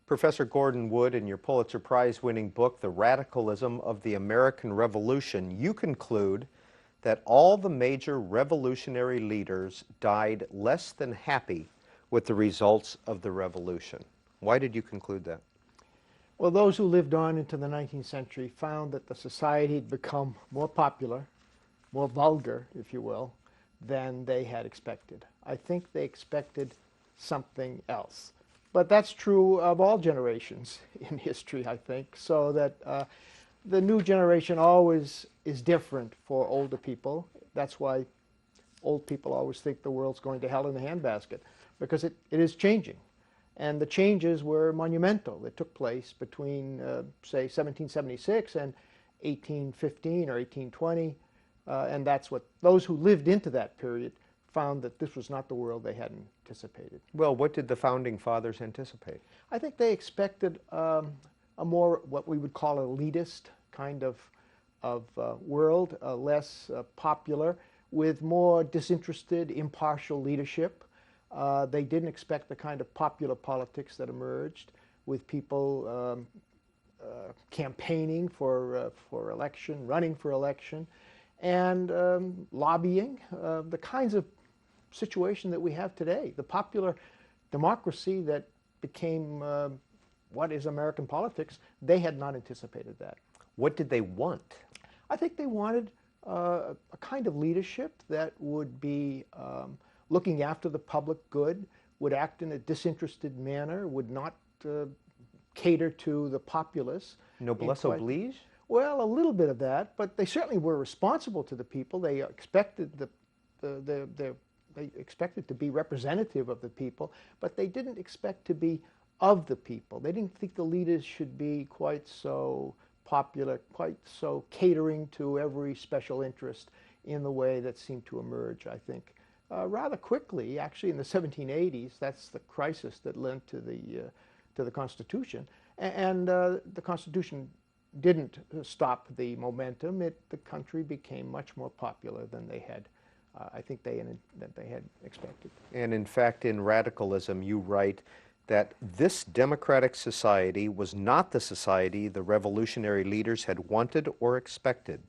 Professor Gordon Wood, in your Pulitzer Prize-winning book, The Radicalism of the American Revolution, you conclude that all the major revolutionary leaders died less than happy with the results of the revolution. Why did you conclude that? Well, those who lived on into the 19th century found that the society had become more popular, more vulgar, if you will, than they had expected. I think they expected something else. But that's true of all generations in history, I think, so that the new generation always is different for older people. That's why old people always think the world's going to hell in a handbasket, because it is changing. And the changes were monumental that took place between, say, 1776 and 1815 or 1820. And that's what those who lived into that period found, that this was not the world they had anticipated. Well, what did the Founding Fathers anticipate? I think they expected a more, what we would call, elitist kind of world, less popular, with more disinterested, impartial leadership. They didn't expect the kind of popular politics that emerged, with people campaigning for election, running for election, and lobbying, the kinds of situation that we have today. The popular democracy that became what is American politics, they had not anticipated that. What did they want? I think they wanted a kind of leadership that would be looking after the public good, would act in a disinterested manner, would not cater to the populace. Noblesse oblige? Well, a little bit of that, but they certainly were responsible to the people. They expected they expected to be representative of the people, but they didn't expect to be of the people. They didn't think the leaders should be quite so popular, quite so catering to every special interest in the way that seemed to emerge, I think. Rather quickly, actually in the 1780s, that's the crisis that led to the Constitution. And the Constitution didn't stop the momentum. The country became much more popular than they had, I think they had expected. And in fact, in Radicalism, you write that this democratic society was not the society the revolutionary leaders had wanted or expected.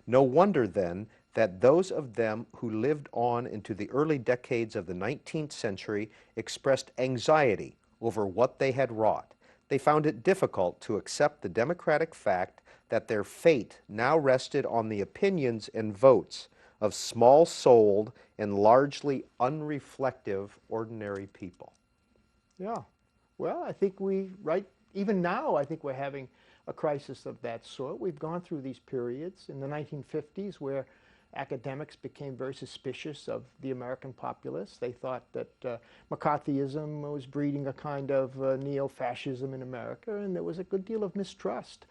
No wonder, then, that those of them who lived on into the early decades of the 19th century expressed anxiety over what they had wrought. They found it difficult to accept the democratic fact that their fate now rested on the opinions and votes of small-souled and largely unreflective ordinary people. Yeah. Well, I think even now, I think we're having a crisis of that sort. We've gone through these periods in the 1950s where academics became very suspicious of the American populace. They thought that McCarthyism was breeding a kind of neo-fascism in America, and there was a good deal of mistrust.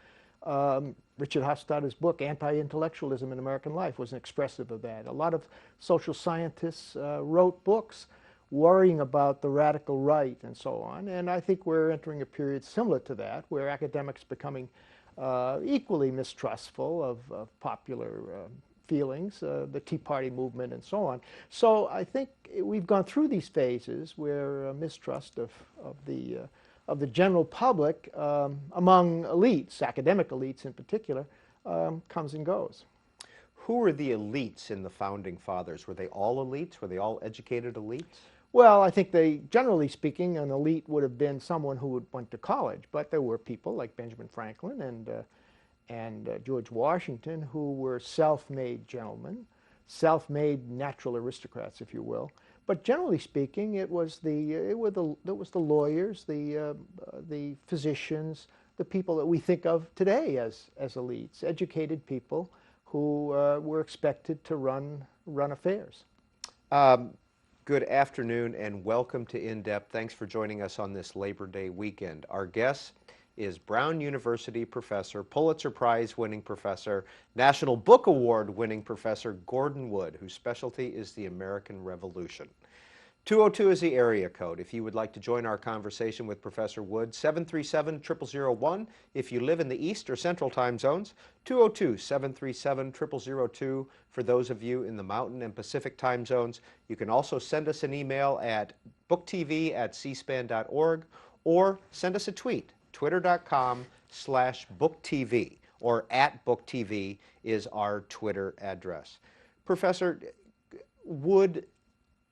Richard Hofstadter's book, Anti-Intellectualism in American Life, was expressive of that. A lot of social scientists wrote books worrying about the radical right and so on, and I think we're entering a period similar to that, where academics becoming equally mistrustful of popular feelings, the Tea Party movement and so on. So I think we've gone through these phases where mistrust of the general public among elites, academic elites in particular, comes and goes. Who were the elites in the Founding Fathers? Were they all elites? Were they all educated elites? Well, I think generally speaking, an elite would have been someone who went to college, but there were people like Benjamin Franklin and George Washington who were self-made gentlemen, self-made natural aristocrats, if you will. But generally speaking, it was the lawyers, the physicians, the people that we think of today as elites, educated people who were expected to run affairs. Good afternoon and welcome to In Depth. Thanks for joining us on this Labor Day weekend. Our guest is Brown University professor, Pulitzer Prize-winning professor, National Book Award-winning professor Gordon Wood, whose specialty is the American Revolution. 202 is the area code. If you would like to join our conversation with Professor Wood, 737-0001 if you live in the East or Central time zones, 202-737-0002 for those of you in the Mountain and Pacific time zones. You can also send us an email at booktv@cspan.org or send us a tweet, twitter.com/booktv, or @booktv is our Twitter address. Professor, would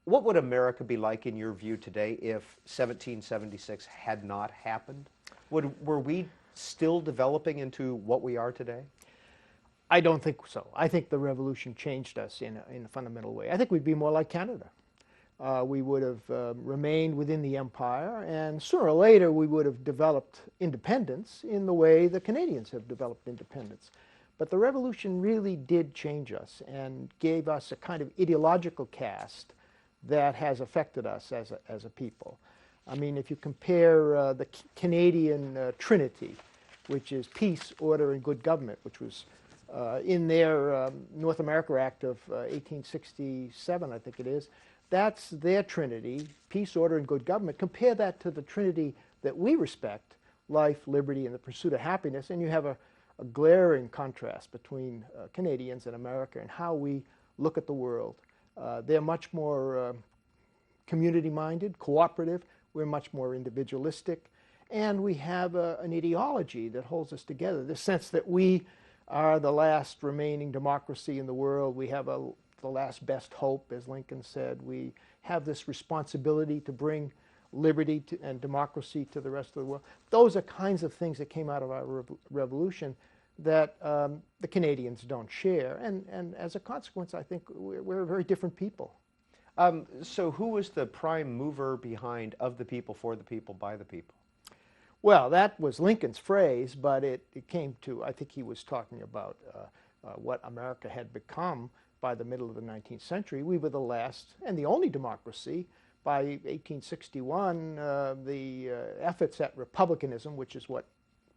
what would America be like in your view today if 1776 had not happened? Were we still developing into what we are today? I don't think so. I think the revolution changed us in a fundamental way. I think we'd be more like Canada. We would have remained within the empire, and sooner or later we would have developed independence in the way the Canadians have developed independence. But the revolution really did change us and gave us a kind of ideological cast that has affected us as a people. I mean, if you compare the Canadian Trinity, which is peace, order, and good government, which was in their North America Act of 1867, I think it is, that's their trinity, peace, order, and good government. Compare that to the trinity that we respect, life, liberty, and the pursuit of happiness, and you have a glaring contrast between Canadians and America and how we look at the world. They're much more community-minded, cooperative. We're much more individualistic. And we have an ideology that holds us together, the sense that we are the last remaining democracy in the world. We have the last best hope, as Lincoln said. We have this responsibility to bring liberty and democracy to the rest of the world. Those are kinds of things that came out of our revolution that the Canadians don't share. And as a consequence, I think we're very different people. So who was the prime mover behind of the people, for the people, by the people? Well, that was Lincoln's phrase, but it came to, I think he was talking about what America had become by the middle of the 19th century. We were the last and the only democracy. By 1861, the efforts at republicanism, which is what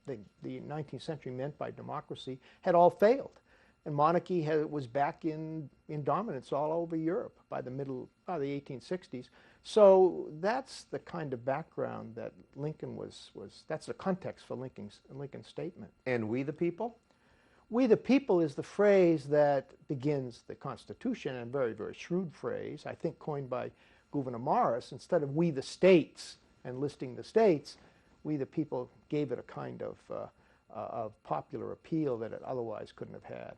the 19th century meant by democracy, had all failed. And monarchy was back in dominance all over Europe by the middle of the 1860s. So that's the kind of background that Lincoln that's the context for Lincoln's statement. And we the people? We the people is the phrase that begins the Constitution, and a very, very shrewd phrase, I think coined by Gouverneur Morris. Instead of we the states and listing the states, we the people gave it a kind of popular appeal that it otherwise couldn't have had.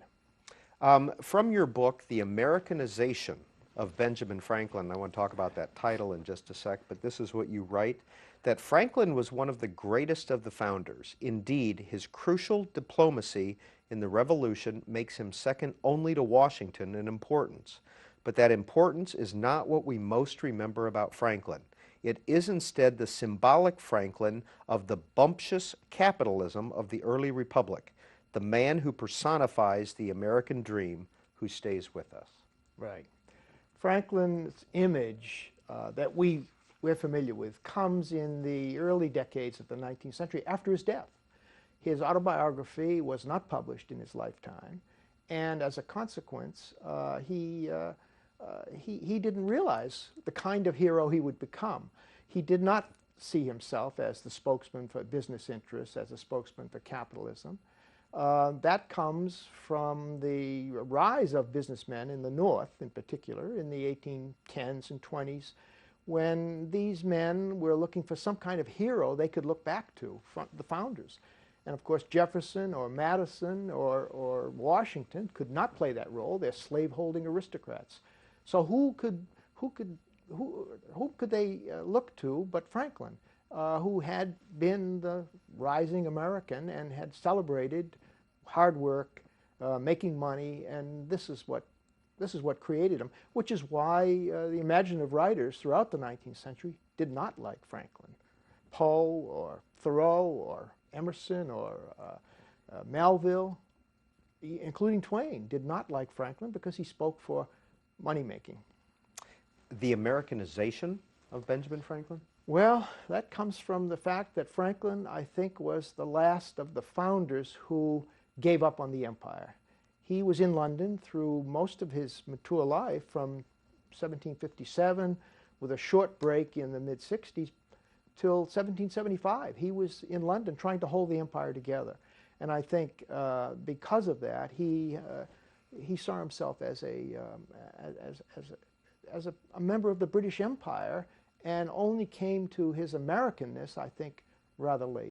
From your book, The Americanization of Benjamin Franklin, I want to talk about that title in just a sec, but this is what you write, that Franklin was one of the greatest of the founders. Indeed, his crucial diplomacy in the Revolution makes him second only to Washington in importance. But that importance is not what we most remember about Franklin. It is instead the symbolic Franklin of the bumptious capitalism of the early republic, the man who personifies the American dream, who stays with us. Right. Franklin's image that we're familiar with comes in the early decades of the 19th century after his death. His autobiography was not published in his lifetime, and as a consequence, he didn't realize the kind of hero he would become. He did not see himself as the spokesman for business interests, as a spokesman for capitalism. That comes from the rise of businessmen in the North, in particular, in the 1810s and 20s, when these men were looking for some kind of hero they could look back to, the founders. And of course, Jefferson or Madison or Washington could not play that role. They're slave-holding aristocrats. So who could they look to but Franklin, who had been the rising American and had celebrated hard work, making money, and this is what created him, which is why the imaginative writers throughout the 19th century did not like Franklin. Poe or Thoreau or Emerson or Melville, including Twain, did not like Franklin because he spoke for money-making. The Americanization of Benjamin Franklin? Well, that comes from the fact that Franklin, I think, was the last of the founders who gave up on the empire. He was in London through most of his mature life, from 1757, with a short break in the mid-60s, till 1775. He was in London trying to hold the empire together. And I think because of that, he saw himself as a member of the British Empire, and only came to his Americanness, I think, rather late.